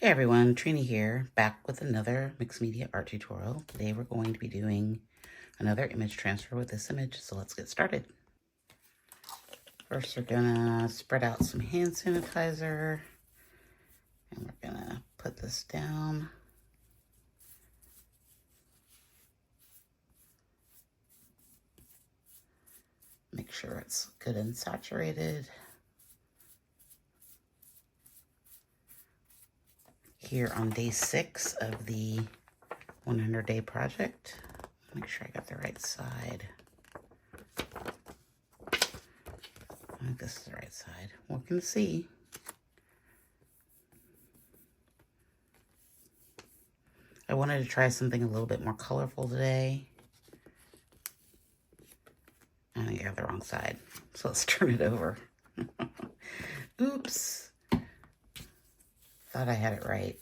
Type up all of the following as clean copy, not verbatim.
Hey everyone, Trina here, back with another mixed media art tutorial. Today we're going to be doing another image transfer with this image, so let's get started. First we're gonna spread out some hand sanitizer, and we're gonna put this down. Make sure it's good and saturated. Here on day 6 of the 100-day project. Make sure I got the right side. I think this is the right side. We can see. I wanted to try something a little bit more colorful today. I think I have the wrong side. So let's turn it over. Oops. Thought I had it right.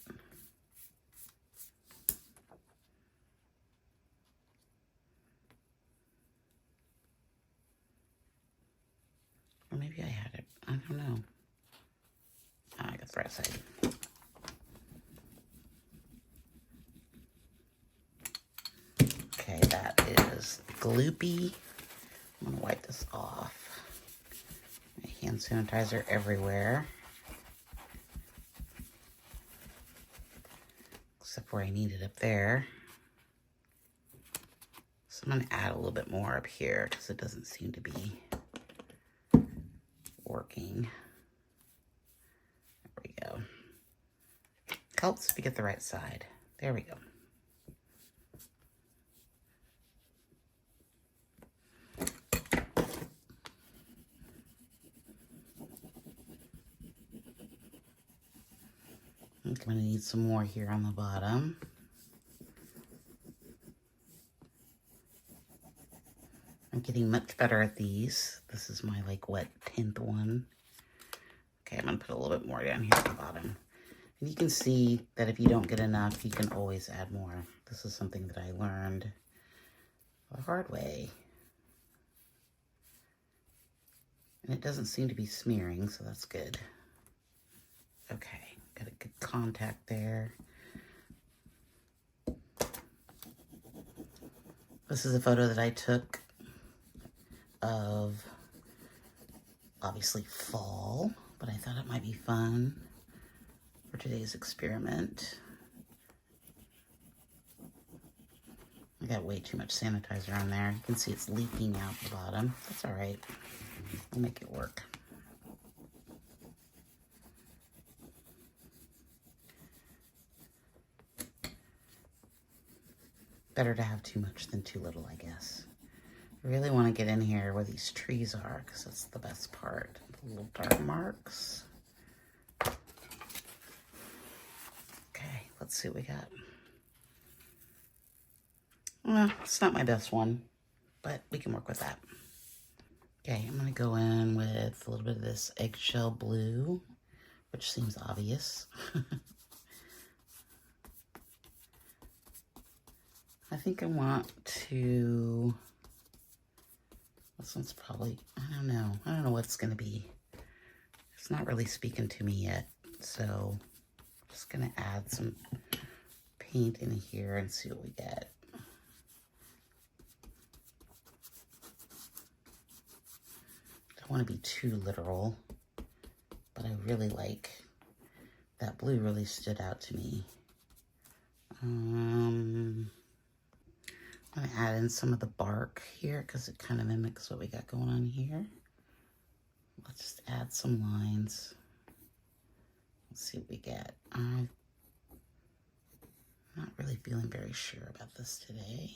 Or maybe I had it. I don't know. Oh, I got the right side. Okay, that is gloopy. I'm gonna wipe this off. My hand sanitizer everywhere. Except where I need it up there. So I'm gonna add a little bit more up here because it doesn't seem to be working. There we go. Helps if you get the right side. There we go. I'm gonna need some more here on the bottom. I'm getting much better at these. This is my wet 10th one. Okay, I'm gonna put a little bit more down here at the bottom. And you can see that if you don't get enough, you can always add more. This is something that I learned the hard way. And it doesn't seem to be smearing, so that's good. Okay, got a good contact there. This is a photo that I took of, obviously, fall, but I thought it might be fun for today's experiment. I got way too much sanitizer on there. You can see it's leaking out the bottom. That's all right. We'll make it work. Better to have too much than too little, I guess. I really want to get in here where these trees are because that's the best part. The little dark marks. Okay, let's see what we got. Well, it's not my best one, but we can work with that. Okay, I'm going to go in with a little bit of this eggshell blue, which seems obvious. I think I want to, this one's probably, I don't know what it's going to be. It's not really speaking to me yet, so I'm just going to add some paint in here and see what we get. Don't want to be too literal, but I really like, that blue really stood out to me. I'm going to add in some of the bark here because it kind of mimics what we got going on here. Let's just add some lines. Let's see what we get. I'm not really feeling very sure about this today.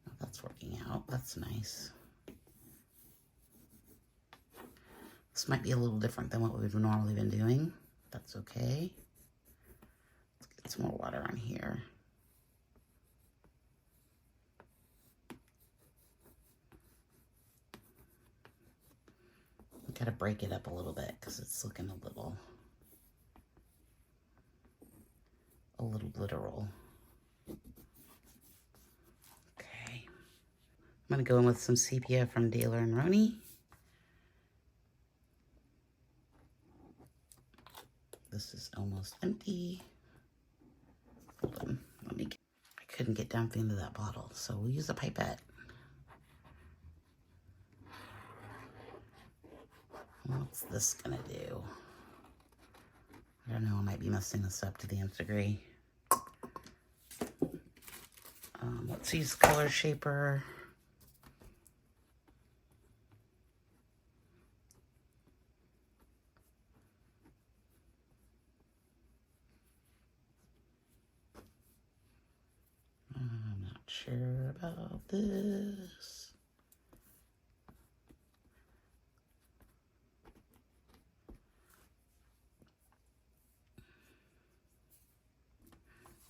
Oh, that's working out. That's nice. This might be a little different than what we've normally been doing. That's okay. Let's get some more water on here. I gotta break it up a little bit because it's looking a little literal. Okay. I'm going to go in with some sepia from Daler and Roney. This is almost empty. Hold on, I couldn't get down into that bottle, so we'll use a pipette. What's this gonna do? I don't know, I might be messing this up to the nth degree. Let's use color shaper. I'm not sure about this.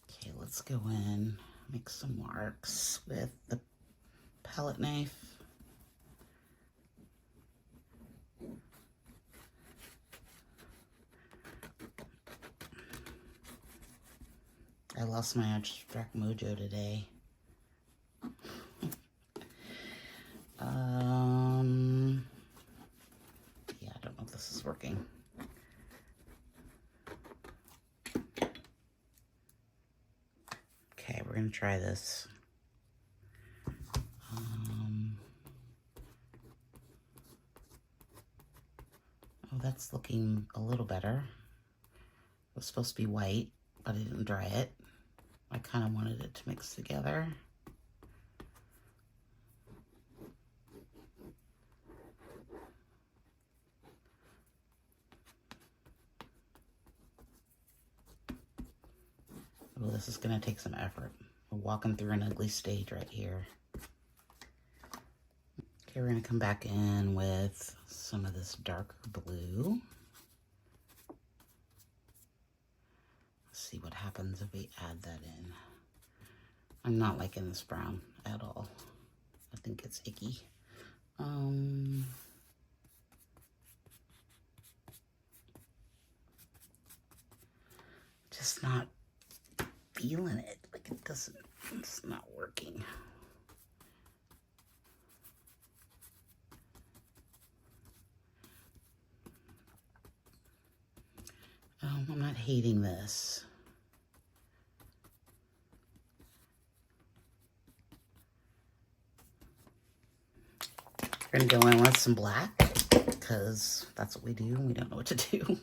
Okay, let's go in, make some marks with the palette knife. I lost my abstract mojo today. Yeah, I don't know if this is working. Okay, we're gonna try this. Oh, that's looking a little better. It was supposed to be white, but I didn't dry it. I kind of wanted it to mix together. Oh, this is gonna take some effort. We're walking through an ugly stage right here. Okay, we're gonna come back in with some of this darker blue. Let's see what happens if we add that in. I'm not liking this brown at all. I think it's icky. Just not feeling it. Like it's not working. I'm not hating this. We're gonna go in with some black because that's what we do and we don't know what to do.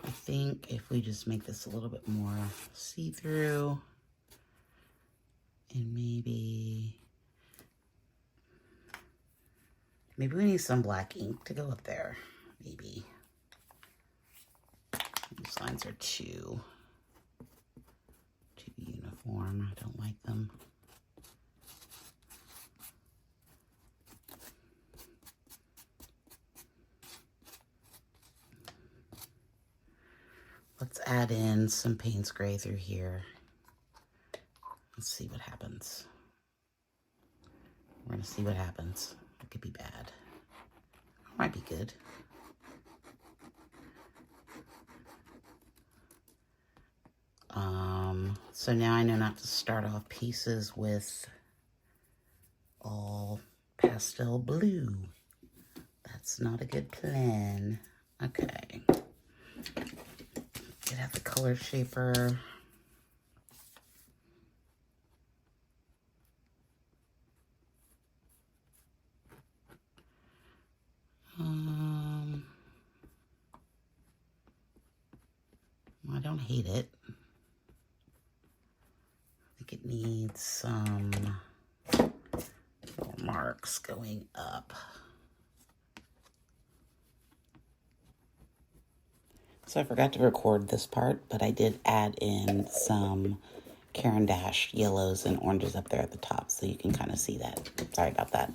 I think if we just make this a little bit more see-through and maybe we need some black ink to go up there, maybe. These lines are too uniform. I don't like them. Let's add in some Payne's Gray through here. Let's see what happens. We're gonna see what happens. It could be bad. Might be good. So now I know not to start off pieces with all pastel blue. That's not a good plan. Okay. Get out the color shaper. I don't hate it. I think it needs some little marks going up. So I forgot to record this part, but I did add in some Caran d'Ache yellows and oranges up there at the top, so you can kind of see that. Sorry about that.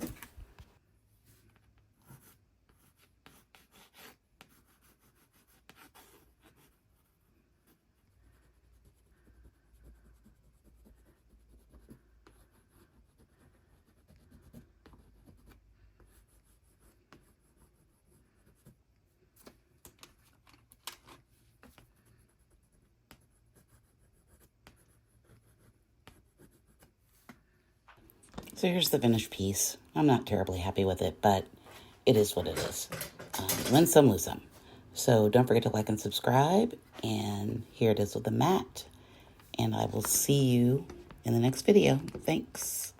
So here's the finished piece. I'm not terribly happy with it, but it is what it is. Win some, lose some. So don't forget to like and subscribe. And here it is with the mat. And I will see you in the next video. Thanks.